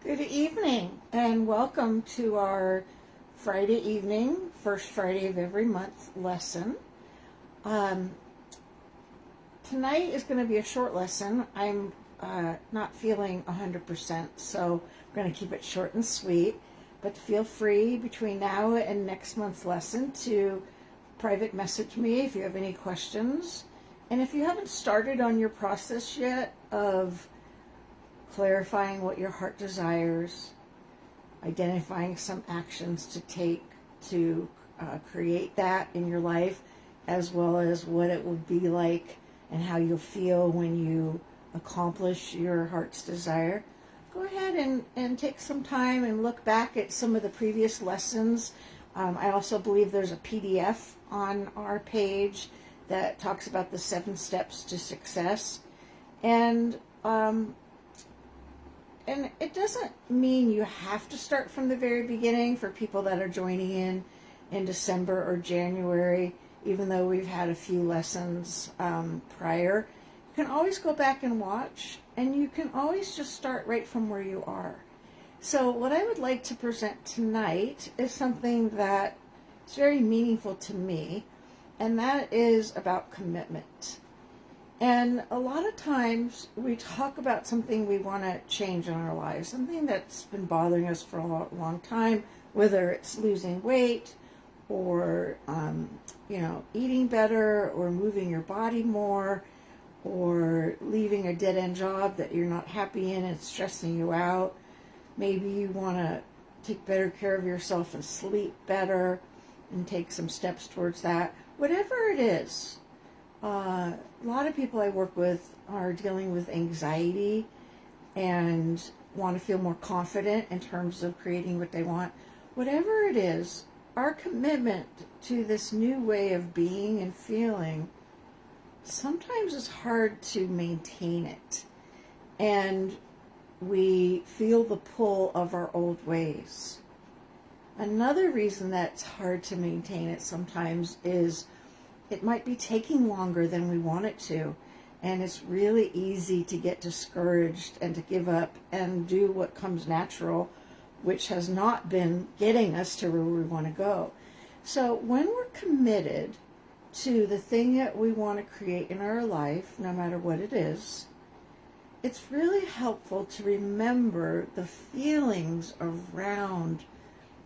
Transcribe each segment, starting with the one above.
Good evening and welcome to our Friday evening, first Friday of every month lesson. Um, Tonight is going to be a short lesson. I'm not feeling 100%, so I'm going to keep it short and sweet. But feel free between now and next month's lesson to private message me if you have any questions. And if you haven't started on your process yet of clarifying what your heart desires, identifying some actions to take to create that in your life, as well as what it will be like and how you'll feel when you accomplish your heart's desire, go ahead and take some time and look back at some of the previous lessons. I also believe there's a PDF on our page that talks about the 7 steps to success. And it doesn't mean you have to start from the very beginning for people that are joining in December or January, even though we've had a few lessons prior. You can always go back and watch, and you can always just start right from where you are. So what I would like to present tonight is something that is very meaningful to me, and that is about commitment. And a lot of times we talk about something we want to change in our lives, something that's been bothering us for a long time, whether it's losing weight or, eating better or moving your body more or leaving a dead-end job that you're not happy in and it's stressing you out. Maybe you want to take better care of yourself and sleep better and take some steps towards that. Whatever it is. A lot of people I work with are dealing with anxiety and want to feel more confident in terms of creating what they want. Whatever it is, our commitment to this new way of being and feeling, sometimes it's hard to maintain it. And we feel the pull of our old ways. Another reason that's hard to maintain it sometimes is it might be taking longer than we want it to, and it's really easy to get discouraged and to give up and do what comes natural, which has not been getting us to where we want to go. So when we're committed to the thing that we want to create in our life, no matter what it is, it's really helpful to remember the feelings around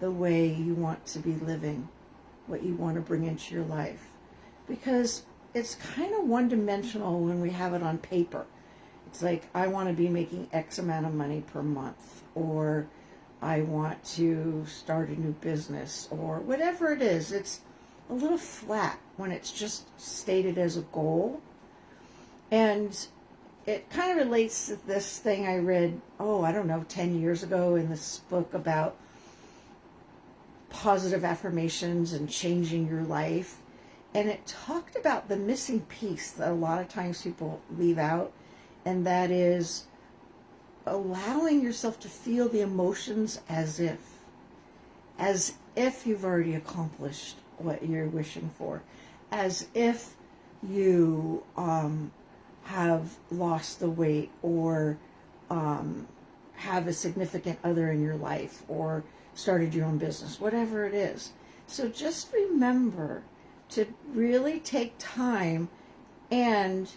the way you want to be living, what you want to bring into your life. Because it's kind of one-dimensional when we have it on paper. It's like, I want to be making X amount of money per month, or I want to start a new business, or whatever it is. It's a little flat when it's just stated as a goal. And it kind of relates to this thing I read, 10 years ago in this book about positive affirmations and changing your life. And it talked about the missing piece that a lot of times people leave out, and that is allowing yourself to feel the emotions as if you've already accomplished what you're wishing for, as if you have lost the weight or have a significant other in your life or started your own business, whatever it is. So just remember to really take time and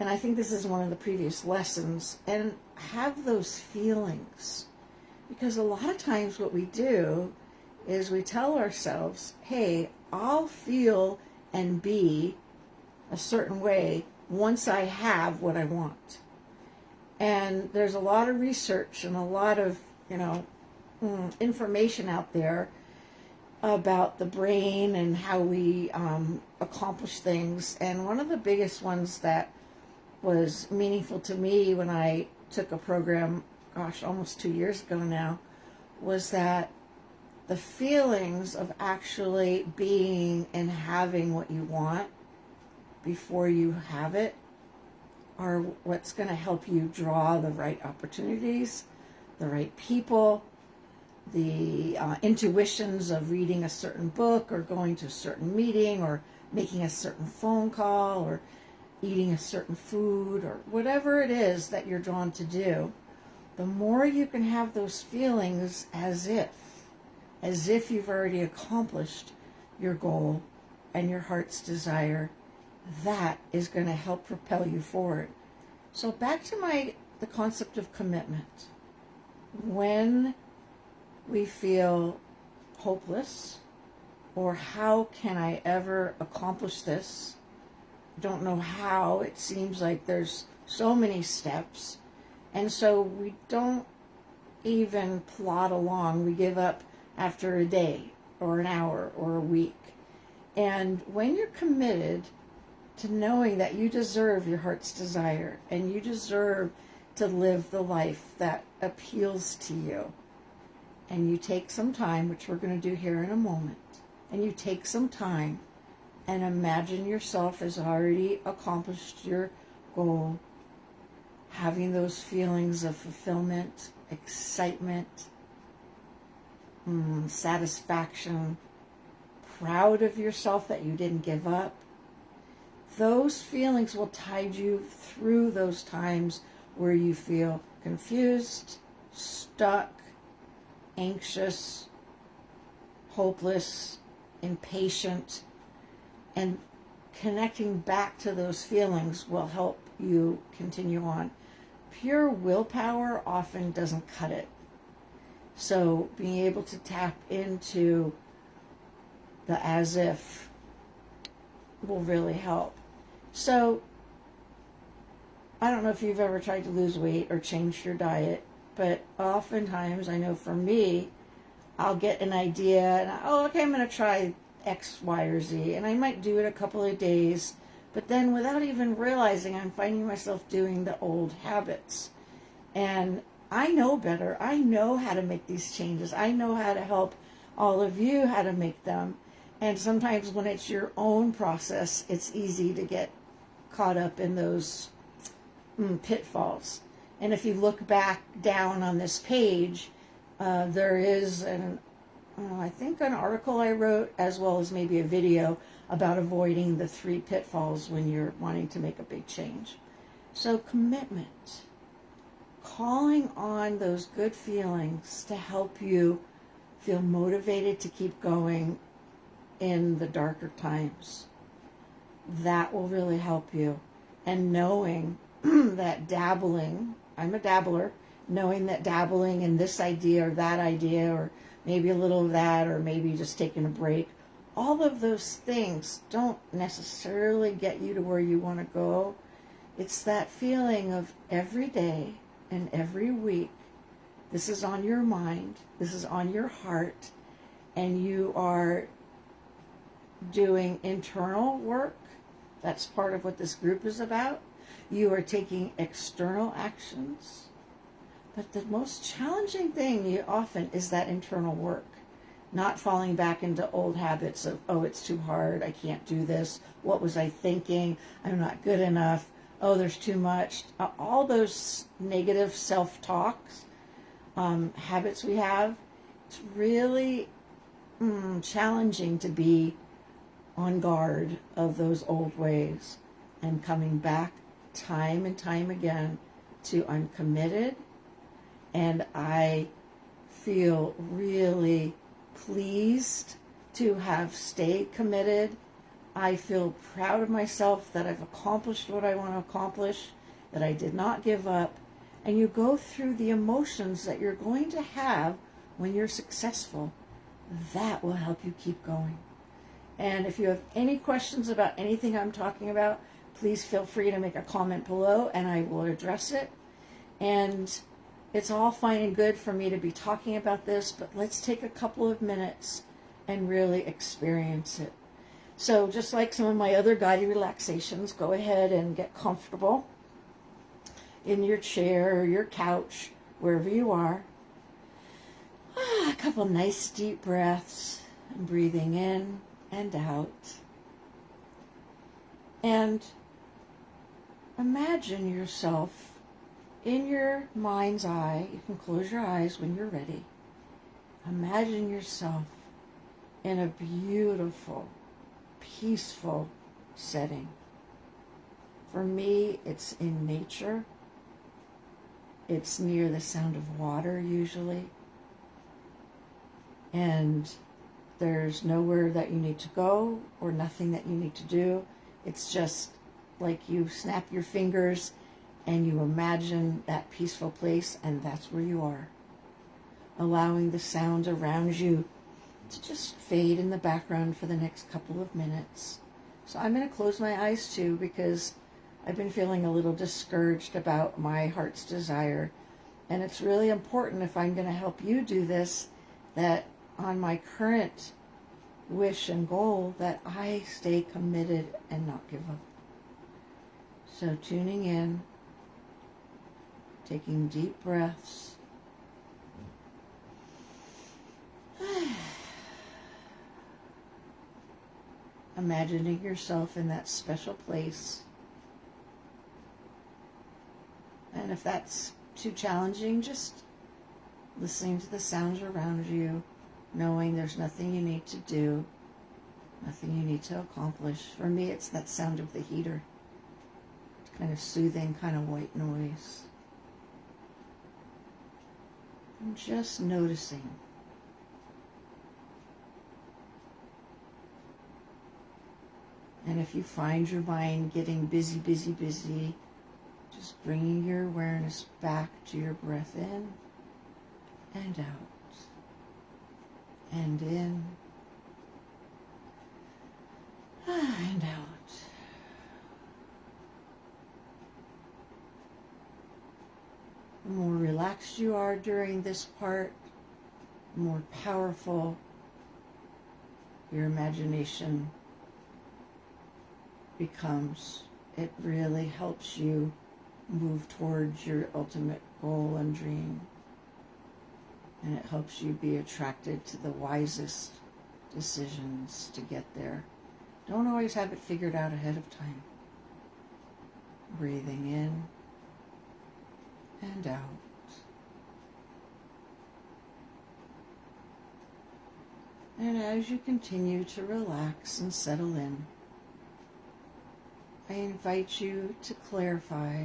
I think this is one of the previous lessons, and have those feelings. Because a lot of times what we do is we tell ourselves, hey, I'll feel and be a certain way once I have what I want. And there's a lot of research and a lot of, information out there about the brain and how we accomplish things. And one of the biggest ones that was meaningful to me when I took a program, almost 2 years ago now, was that the feelings of actually being and having what you want before you have it are what's going to help you draw the right opportunities, the right people, the intuitions of reading a certain book or going to a certain meeting or making a certain phone call or eating a certain food or whatever it is that you're drawn to do. the more you can have those feelings as if you've already accomplished your goal and your heart's desire, that is going to help propel you forward. So back to the concept of commitment. When we feel hopeless, or how can I ever accomplish this? Don't know how. It seems like there's so many steps. And so we don't even plod along. We give up after a day or an hour or a week. And when you're committed to knowing that you deserve your heart's desire and you deserve to live the life that appeals to you, and you take some time, which we're going to do here in a moment, and you take some time and imagine yourself as already accomplished your goal, having those feelings of fulfillment, excitement, satisfaction, proud of yourself that you didn't give up. Those feelings will tide you through those times where you feel confused, stuck, anxious, hopeless, impatient, and connecting back to those feelings will help you continue on. Pure willpower often doesn't cut it. So being able to tap into the as if will really help. So I don't know if you've ever tried to lose weight or change your diet, but oftentimes, I know for me, I'll get an idea and, okay, I'm going to try X, Y, or Z, and I might do it a couple of days, but then without even realizing, I'm finding myself doing the old habits. And I know better. I know how to make these changes. I know how to help all of you how to make them. And sometimes when it's your own process, it's easy to get caught up in those pitfalls. And if you look back down on this page, there is I think an article I wrote, as well as maybe a video about avoiding the 3 pitfalls when you're wanting to make a big change. So commitment, calling on those good feelings to help you feel motivated to keep going in the darker times. That will really help you. And knowing that dabbling, I'm a dabbler, knowing that dabbling in this idea or that idea, or maybe a little of that, or maybe just taking a break, all of those things don't necessarily get you to where you want to go. It's that feeling of every day and every week, this is on your mind, this is on your heart, and you are doing internal work. That's part of what this group is about. You are taking external actions. But the most challenging thing often is that internal work. Not falling back into old habits of, it's too hard, I can't do this, what was I thinking, I'm not good enough, there's too much. All those negative self-talks, habits we have, it's really challenging to be on guard of those old ways and coming back time and time again to, I'm committed and I feel really pleased to have stayed committed. I feel proud of myself that I've accomplished what I want to accomplish, that I did not give up. And you go through the emotions that you're going to have when you're successful. That will help you keep going. And if you have any questions about anything I'm talking about, please feel free to make a comment below and I will address it. And it's all fine and good for me to be talking about this, but let's take a couple of minutes and really experience it. So just like some of my other guided relaxations, go ahead and get comfortable in your chair or your couch, wherever you are. A couple nice deep breaths, and breathing in and out. And imagine yourself in your mind's eye. You can close your eyes when you're ready. Imagine yourself in a beautiful, peaceful setting. For me, it's in nature. It's near the sound of water usually. And there's nowhere that you need to go or nothing that you need to do. It's just like you snap your fingers and you imagine that peaceful place, and that's where you are. Allowing the sounds around you to just fade in the background for the next couple of minutes. So I'm going to close my eyes too, because I've been feeling a little discouraged about my heart's desire. And it's really important, if I'm going to help you do this, that on my current wish and goal, that I stay committed and not give up. So tuning in, taking deep breaths. Imagining yourself in that special place. And if that's too challenging, just listening to the sounds around you, knowing there's nothing you need to do, nothing you need to accomplish. For me, it's that sound of the heater. It's kind of soothing, kind of white noise. And just noticing. And if you find your mind getting busy, just bringing your awareness back to your breath in and out, and in and out. The more relaxed you are during this part, the more powerful your imagination becomes. It really helps you move towards your ultimate goal and dream. And it helps you be attracted to the wisest decisions to get there. Don't always have it figured out ahead of time. Breathing in and out. And as you continue to relax and settle in, I invite you to clarify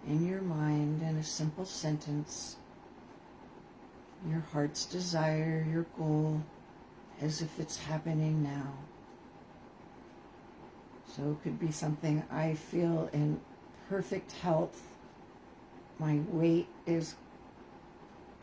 in your mind in a simple sentence your heart's desire, your goal, as if it's happening now. So it could be something: I feel in perfect health, my weight is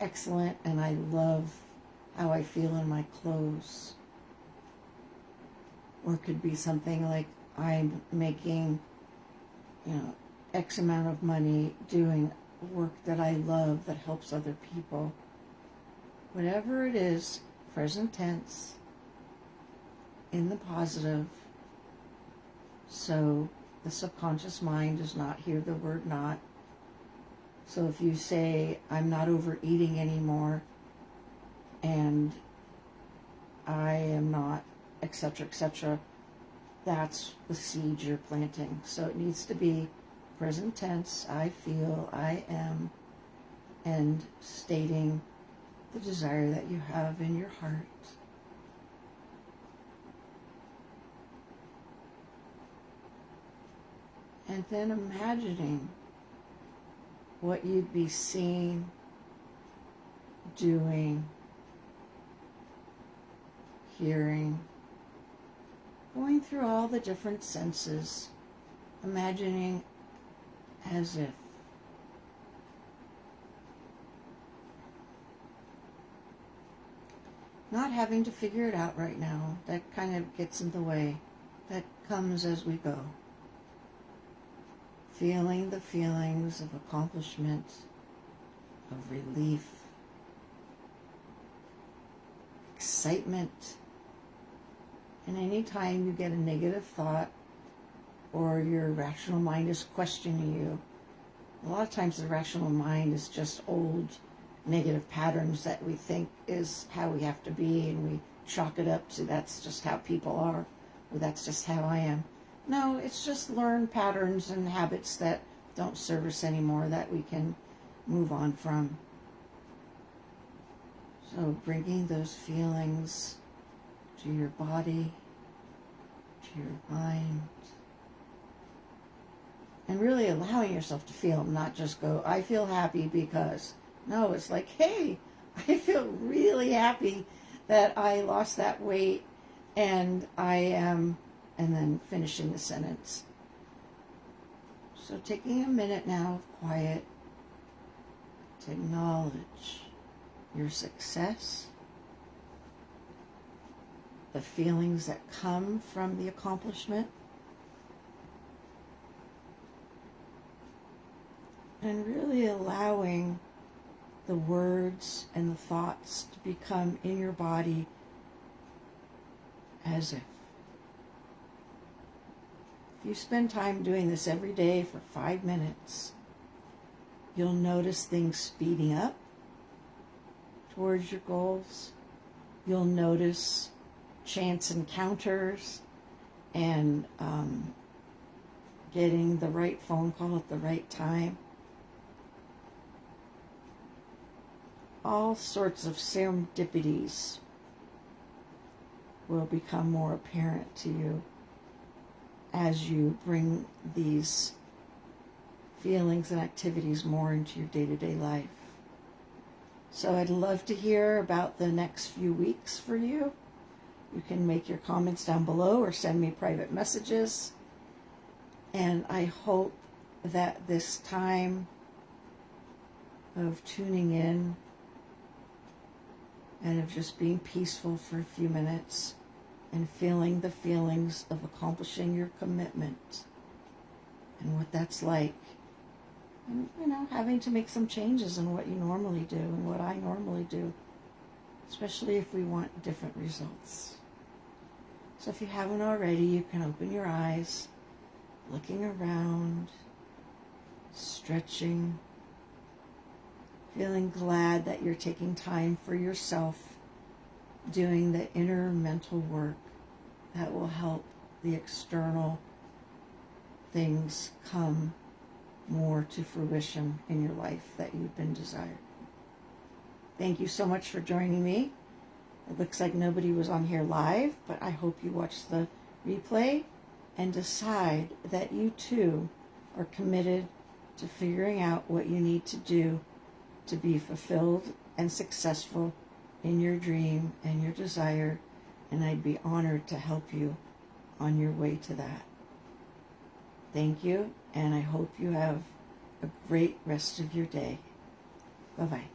excellent, and I love how I feel in my clothes. Or it could be something like: I'm making, X amount of money doing work that I love that helps other people. Whatever it is, present tense, in the positive, so the subconscious mind does not hear the word not. So if you say, I'm not overeating anymore, and I am not, etc., etc., that's the seed you're planting. So it needs to be present tense, I feel, I am, and stating the desire that you have in your heart. And then imagining what you'd be seeing, doing, hearing, going through all the different senses, imagining as if. Not having to figure it out right now. That kind of gets in the way. That comes as we go. Feeling the feelings of accomplishment, of relief, excitement. And any time you get a negative thought or your rational mind is questioning you, a lot of times the rational mind is just old negative patterns that we think is how we have to be, and we chalk it up to that's just how people are, or that's just how I am. No, it's just learned patterns and habits that don't serve us anymore that we can move on from. So bringing those feelings to your body, to your mind, And really allowing yourself to feel them, not just go, I feel happy because. No, it's like, hey, I feel really happy that I lost that weight and I am, and then finishing the sentence. So taking a minute now of quiet to acknowledge your success, the feelings that come from the accomplishment, and really allowing the words and the thoughts to become in your body as if. If you spend time doing this every day for 5 minutes, you'll notice things speeding up towards your goals. You'll notice chance encounters and getting the right phone call at the right time. All sorts of serendipities will become more apparent to you as you bring these feelings and activities more into your day-to-day life. So I'd love to hear about the next few weeks for you. You can make your comments down below or send me private messages. And I hope that this time of tuning in and of just being peaceful for a few minutes and feeling the feelings of accomplishing your commitment and what that's like. And, having to make some changes in what you normally do and what I normally do, especially if we want different results. So if you haven't already, you can open your eyes, looking around, stretching, feeling glad that you're taking time for yourself, doing the inner mental work that will help the external things come more to fruition in your life that you've been desiring. Thank you so much for joining me. It looks like nobody was on here live, but I hope you watch the replay and decide that you too are committed to figuring out what you need to do to be fulfilled and successful in your dream and your desire, and I'd be honored to help you on your way to that. Thank you, and I hope you have a great rest of your day. Bye-bye.